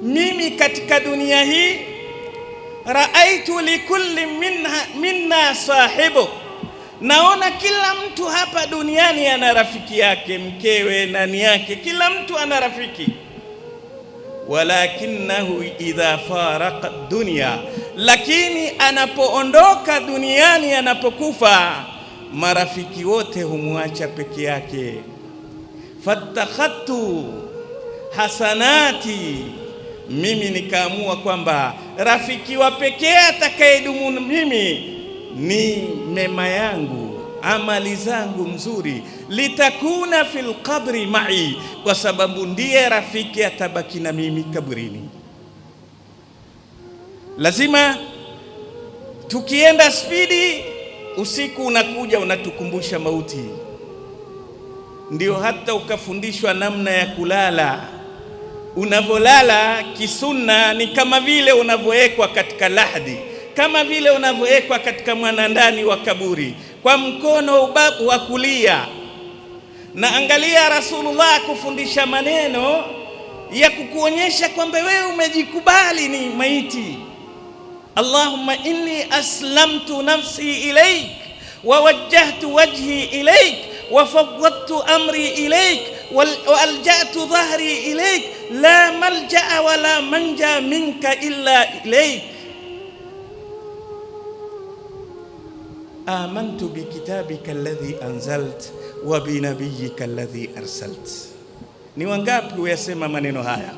mimi katika dunia hii raaitu likulli minna sahibu, naona kila mtu hapa duniani ana rafiki yake, mkewe, nani yake, kila mtu ana rafiki. Walakinahu idha faraqa dunya, lakini anapoondoka duniani, anapokufa, marafiki wote humwacha peke yake. Fattakhadtu hasanati, mimi nikaamua kwamba rafiki wa pekee atakayedumu mimi ni mema yangu, amali zangu mzuri. Litakuna fil qabri ma'i, kwa sababu ndiye rafiki atabaki na mimi kaburini. Lazima tukienda spidi, usiku unakuja unatukumbusha mauti. Ndio hata ukafundishwa namna ya kulala. Unavolala kisunna ni kama vile unavyoekwa katika lahdi, kama vile unavyoekwa katika mwanandani wa kaburi kwa mkono ubavu wa kulia. Na angalia Rasulullah kufundisha maneno ya kukuonyesha kwamba wewe umejikubali ni maiti. Allahumma inni aslamtu nafsi ilaik wa wajjahtu wajhi ilaik wa fawwadtu amri ilaik wa alja'tu dhahri ilaik la malja'a wa la manja minka illa ilaik. Amantu bikitabika alladhi anzalt wa binabiyyika alladhi arsalt. Ni wangapi uyasema maneno haya?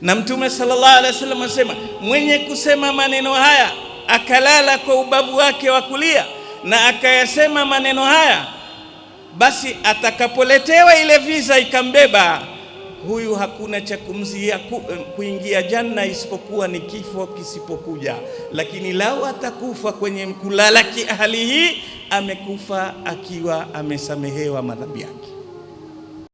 Na Mtume sallallahu alaihi wasallam asema, mwenye kusema maneno haya akalala kwa ubavu wake wa kulia na akayasema maneno haya, basi atakapoletewa ile visa ikambeba, huyu hakuna cha kumzia kuingia janna isipokuwa ni kifo kisipokuja. Lakini lau atakufa kwenye kulala hali hii, amekufa akiwa amesamehewa madhambi yake.